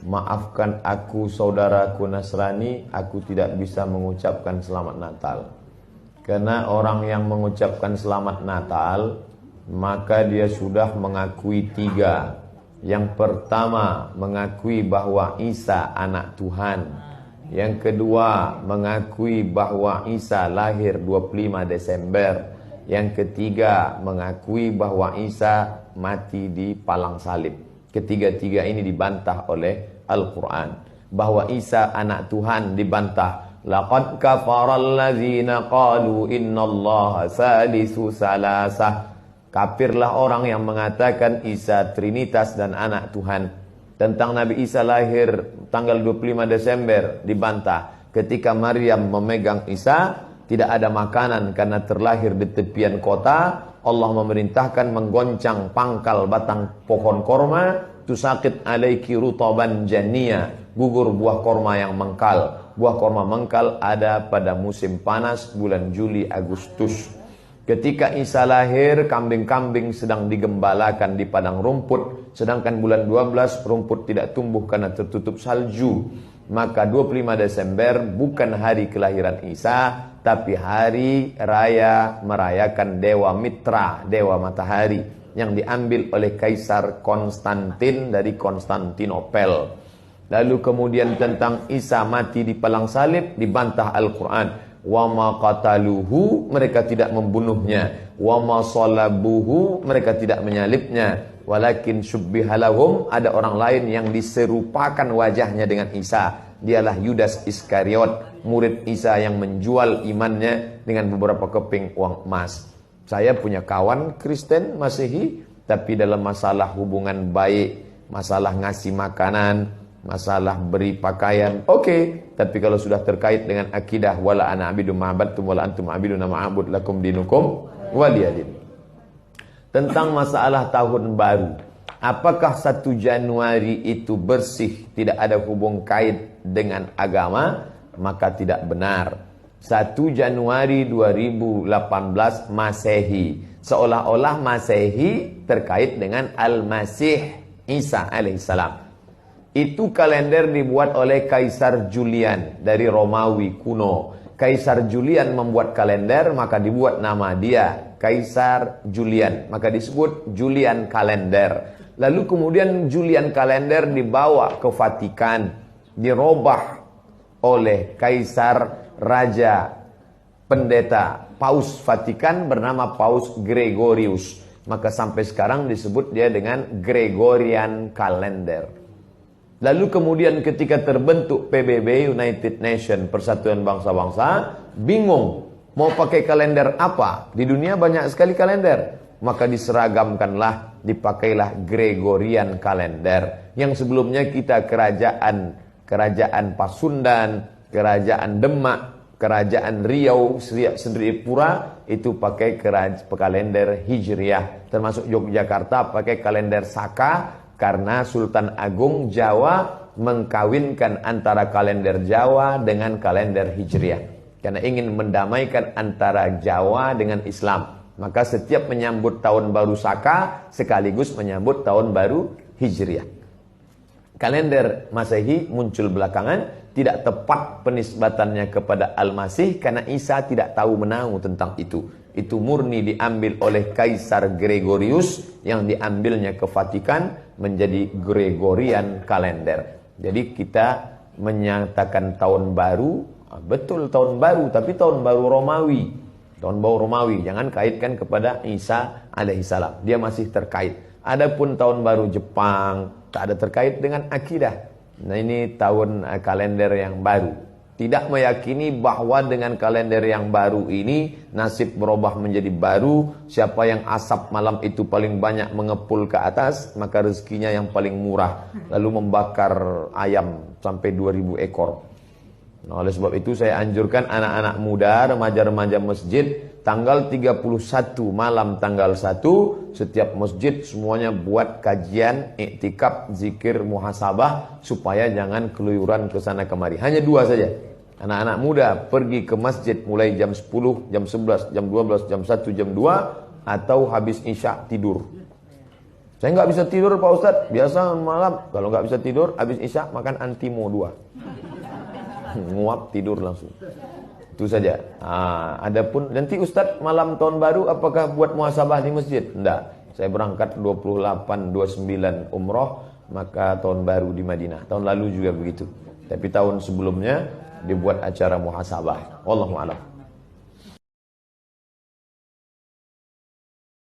maafkan aku saudaraku Nasrani, aku tidak bisa mengucapkan selamat Natal. Karena orang yang mengucapkan selamat Natal, maka dia sudah mengakui 3. Yang pertama, mengakui bahwa Isa anak Tuhan. Yang kedua, mengakui bahwa Isa lahir 25 Desember. Yang ketiga, mengakui bahwa Isa mati di palang salib. Ketiga-tiga ini dibantah oleh Al-Quran. Bahwa Isa anak Tuhan dibantah. Laqad kafaral ladzina qalu innallaha salisu salasah. Kafirlah orang yang mengatakan Isa Trinitas dan anak Tuhan. Tentang Nabi Isa lahir tanggal 25 Desember dibantah. Ketika Maryam memegang Isa, tidak ada makanan karena terlahir di tepian kota. Allah memerintahkan menggoncang pangkal batang pohon korma. Tusakit alaiki rutaban jania. Gugur buah korma yang mengkal. Buah korma mengkal ada pada musim panas bulan Juli Agustus. Ketika Isa lahir, kambing-kambing sedang digembalakan di padang rumput. Sedangkan bulan 12 rumput tidak tumbuh karena tertutup salju. Maka 25 Desember bukan hari kelahiran Isa, tapi hari raya merayakan Dewa Mitra, Dewa Matahari, yang diambil oleh Kaisar Konstantin dari Konstantinopel. Lalu kemudian tentang Isa mati di palang salib dibantah Al-Quran. Wa ma qataluhu, mereka tidak membunuhnya. Wa ma salabuhu, mereka tidak menyalibnya. Walakin syubbihalahum, ada orang lain yang diserupakan wajahnya dengan Isa. Dialah Yudas Iskariot, murid Isa yang menjual imannya dengan beberapa keping uang emas. Saya punya kawan Kristen Masehi, tapi dalam masalah hubungan baik, masalah ngasih makanan, masalah beri pakaian, oke. Tapi kalau sudah terkait dengan akidah, wala ana abidu ma'abadtum wala antum abiduna ma'abud lakum dinukum waliyadin. Tentang masalah tahun baru, apakah 1 Januari itu bersih, tidak ada hubung kait dengan agama? Maka tidak benar. 1 Januari 2018 Masehi, seolah-olah Masehi terkait dengan Al-Masih Isa alaihissalam. Itu kalender dibuat oleh Kaisar Julian dari Romawi kuno. Kaisar Julian membuat kalender, maka dibuat nama dia Kaisar Julian, maka disebut Julian kalender. Lalu kemudian Julian kalender dibawa ke Vatikan, dirobah oleh Kaisar Raja Pendeta Paus Vatikan bernama Paus Gregorius. Maka sampai sekarang disebut dia dengan Gregorian kalender. Lalu kemudian ketika terbentuk PBB, United Nation, Persatuan Bangsa-Bangsa, bingung mau pakai kalender apa? Di dunia banyak sekali kalender. Maka diseragamkanlah, dipakailah Gregorian kalender. Yang sebelumnya kita kerajaan Pasundan, kerajaan Demak, kerajaan Riau, Sendripura itu pakai kalender Hijriah. Termasuk Yogyakarta pakai kalender Saka. Karena Sultan Agung Jawa mengkawinkan antara kalender Jawa dengan kalender Hijriah. Karena ingin mendamaikan antara Jawa dengan Islam. Maka setiap menyambut tahun baru Saka sekaligus menyambut tahun baru Hijriah. Kalender Masehi muncul belakangan, tidak tepat penisbatannya kepada Al-Masih karena Isa tidak tahu menahu tentang itu. Itu murni diambil oleh Kaisar Gregorius yang diambilnya ke Vatikan menjadi Gregorian kalender. Jadi kita menyatakan tahun baru, betul tahun baru, tapi tahun baru Romawi. Tahun baru Romawi, jangan kaitkan kepada Isa alaihissalam. Dia masih terkait. Adapun tahun baru Jepang, tak ada terkait dengan akidah. Nah ini tahun kalender yang baru. Tidak meyakini bahwa dengan kalender yang baru ini nasib berubah menjadi baru. Siapa yang asap malam itu paling banyak mengepul ke atas, maka rezekinya yang paling murah. Lalu membakar ayam sampai 2000 ekor. Nah, oleh sebab itu saya anjurkan anak-anak muda, remaja-remaja masjid, tanggal 31 malam tanggal 1, setiap masjid semuanya buat kajian, iktikaf, zikir, muhasabah, supaya jangan keluyuran ke sana kemari. Hanya 2 saja. Anak-anak muda pergi ke masjid mulai jam 10, jam 11, jam 12, jam 1, jam 2, atau habis isya tidur. Saya nggak bisa tidur Pak Ustadz. Biasa malam kalau nggak bisa tidur, habis isya makan Antimo 2. Nguap tidur langsung. Itu saja. Adapun nanti Ustadz malam tahun baru apakah buat muhasabah di masjid? Enggak. Saya berangkat 28, 29 umroh, maka tahun baru di Madinah. Tahun lalu juga begitu. Tapi tahun sebelumnya dibuat acara muhasabah. Wallahu a'lam.